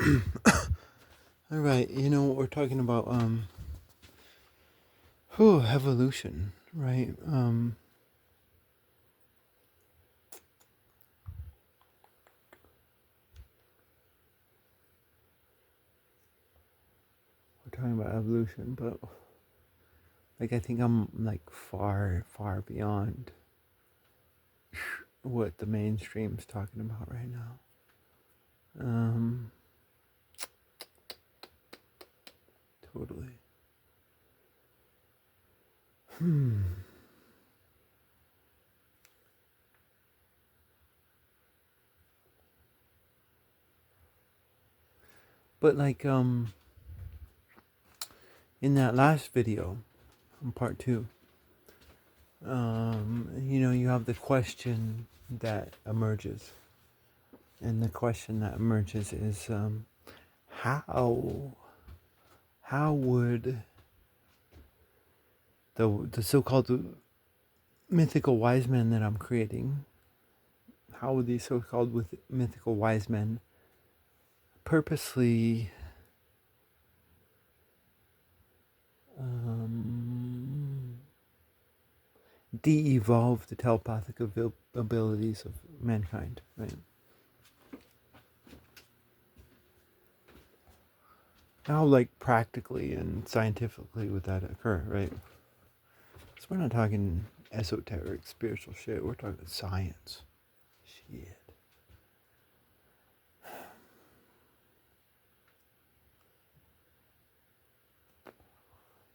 All right, we're talking about evolution, right? We're talking about evolution, but like I think I'm like far, far beyond what the mainstream's talking about right now. Um, totally. Hmm. But like in that last video, in part two, you have the question that emerges, and the question that emerges is how how would the so-called mythical wise men that I'm creating, how would these so-called mythical wise men purposely um, de-evolve the telepathic abilities of mankind, right? How, like, practically and scientifically would that occur, right? So we're not talking esoteric spiritual shit. We're talking science. Shit.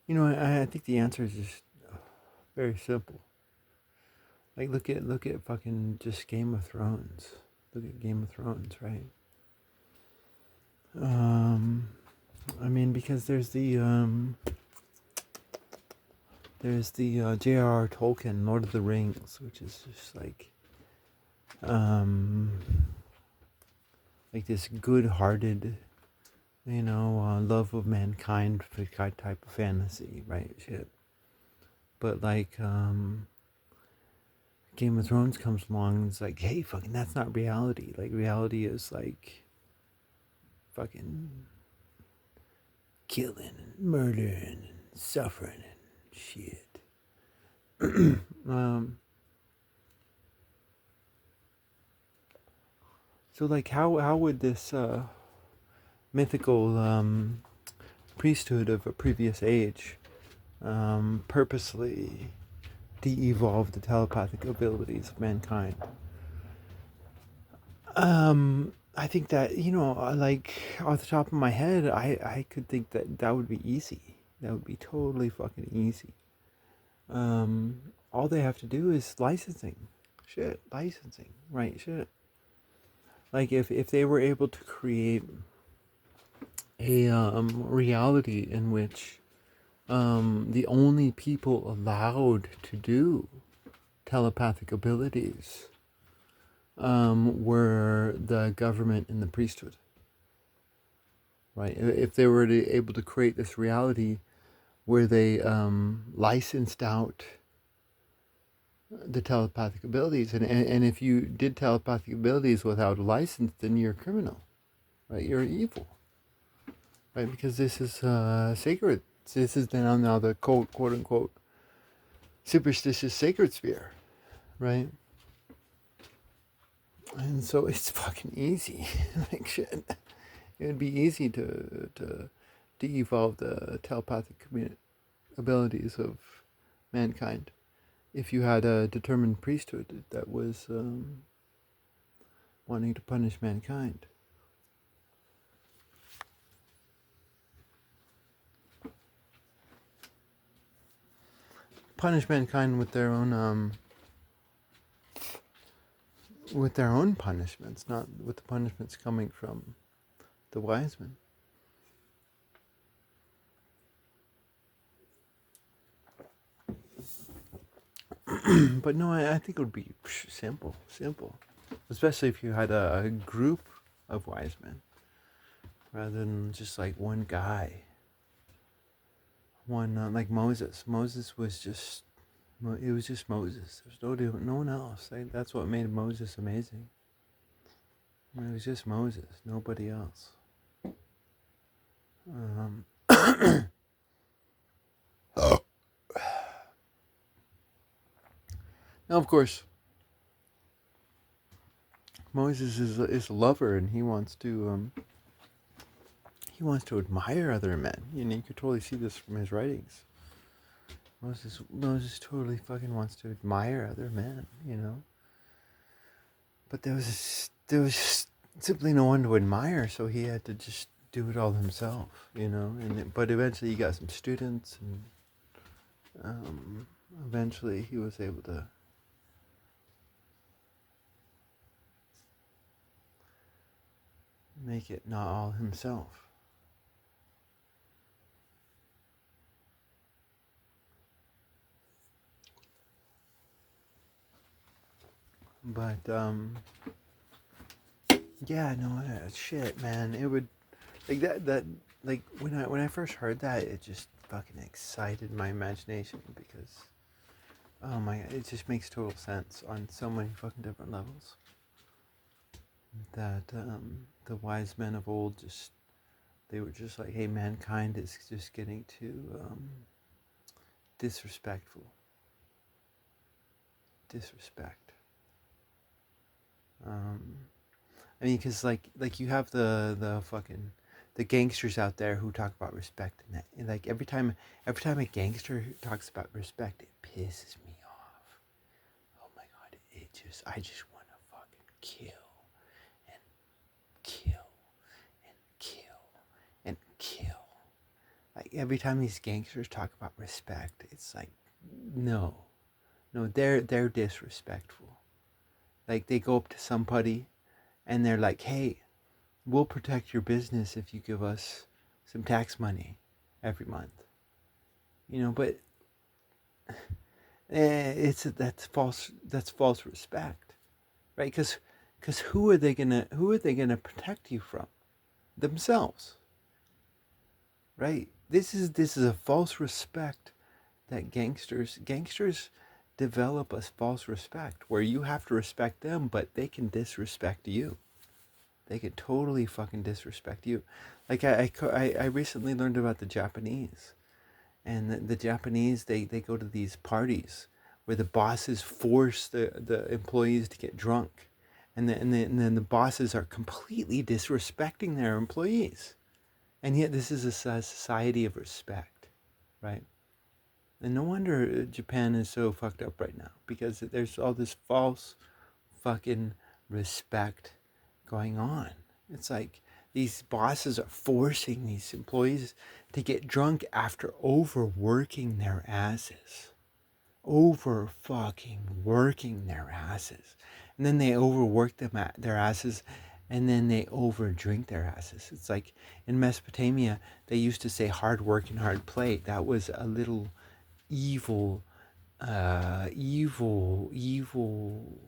I think the answer is just very simple. Like look at fucking just Game of Thrones. Look at Game of Thrones, right? Um, I mean, because there's the J.R.R. Tolkien Lord of the Rings, which is just um like this good-hearted, love of mankind type of fantasy, right? Shit. But like Game of Thrones comes along and it's like, hey, fucking, that's not reality. Like reality is like fucking killing and murdering and suffering and shit. um, so like, how would this mythical priesthood of a previous age purposely de-evolve the telepathic abilities of mankind? I think that like off the top of my head, I could think that that would be easy. That would be totally fucking easy. All they have to do is licensing. Shit, licensing, right? Shit. Like if they were able to create a reality in which the only people allowed to do telepathic abilities were the government and the priesthood, right? If they were able to create this reality where they licensed out the telepathic abilities, and if you did telepathic abilities without a license, then you're a criminal, right? You're evil, right? Because this is sacred. This is now the quote unquote superstitious sacred sphere, right? And so it's fucking easy. Like shit, it would be easy to de-evolve the telepathic abilities of mankind if you had a determined priesthood that was wanting to punish mankind. Punish mankind with their own punishments, not with the punishments coming from the wise men. But no, I think it would be simple, especially if you had a group of wise men rather than just like one guy. One like Moses. Moses was just it was just Moses. There's no one else. That's what made Moses amazing. It was just Moses, nobody else. Um, now, of course, Moses is a lover, and he wants to admire other men. You know, you could totally see this from his writings. Moses totally fucking wants to admire other men. You know, but there was just simply no one to admire, so he had to just do it all himself. You know, but eventually he got some students, and eventually he was able to make it not all himself. But yeah, no, shit, man, it would like that like when I first heard that, it just fucking excited my imagination because oh my god, it just makes total sense on so many fucking different levels. That the wise men of old just they were just like, hey, mankind is just getting too disrespectful. Disrespect. I mean, because like you have the fucking the gangsters out there who talk about respect and that, and like every time a gangster talks about respect, it pisses me off. Oh my god, I just want to fucking kill and kill and kill and kill. Like every time these gangsters talk about respect, it's like no, they're disrespectful. Like they go up to somebody and they're like, hey, we'll protect your business if you give us some tax money every month. You know, but that's false respect, right? Because who are they gonna protect you from? Themselves, right? This is a false respect that gangsters develop a false respect where you have to respect them, but they can disrespect you. They could totally fucking disrespect you. Like I recently learned about the Japanese, and the Japanese they go to these parties where the bosses force the employees to get drunk, and then the bosses are completely disrespecting their employees, and yet this is a society of respect, right? And no wonder Japan is so fucked up right now because there's all this false fucking respect going on. It's like these bosses are forcing these employees to get drunk after overworking their asses. Over fucking working their asses. And then they overwork their asses and then they overdrink their asses. It's like in Mesopotamia, they used to say hard work and hard play. That was a little evil, evil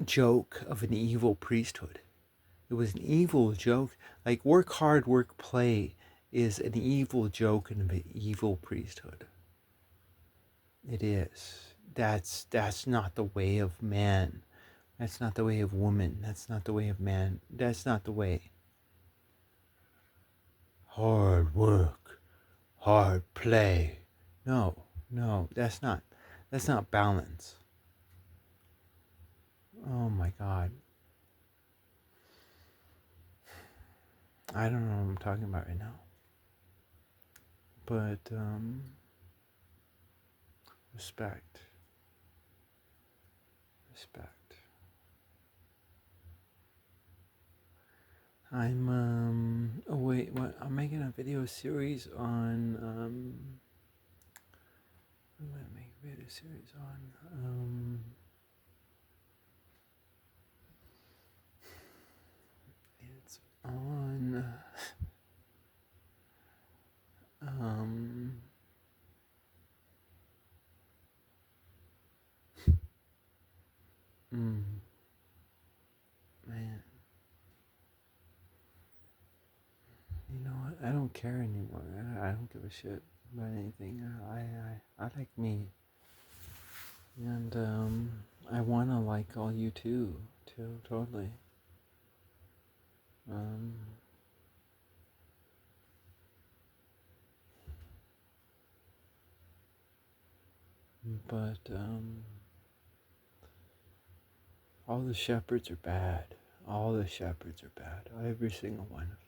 joke of an evil priesthood. It was an evil joke. Like work hard, work play is an evil joke and an evil priesthood. It is. That's not the way of man. That's not the way of woman. That's not the way of man. That's not the way. Hard work, hard play. No, that's not balance. Oh my god. I don't know what I'm talking about right now. But respect. Respect. I'm making a video series on I'm gonna make a video series on it's on um mm, man, you know what, I don't care anymore. I don't give a shit about anything. I like me, and I wanna like all you too totally. um But all the shepherds are bad. All the shepherds are bad. Every single one of them.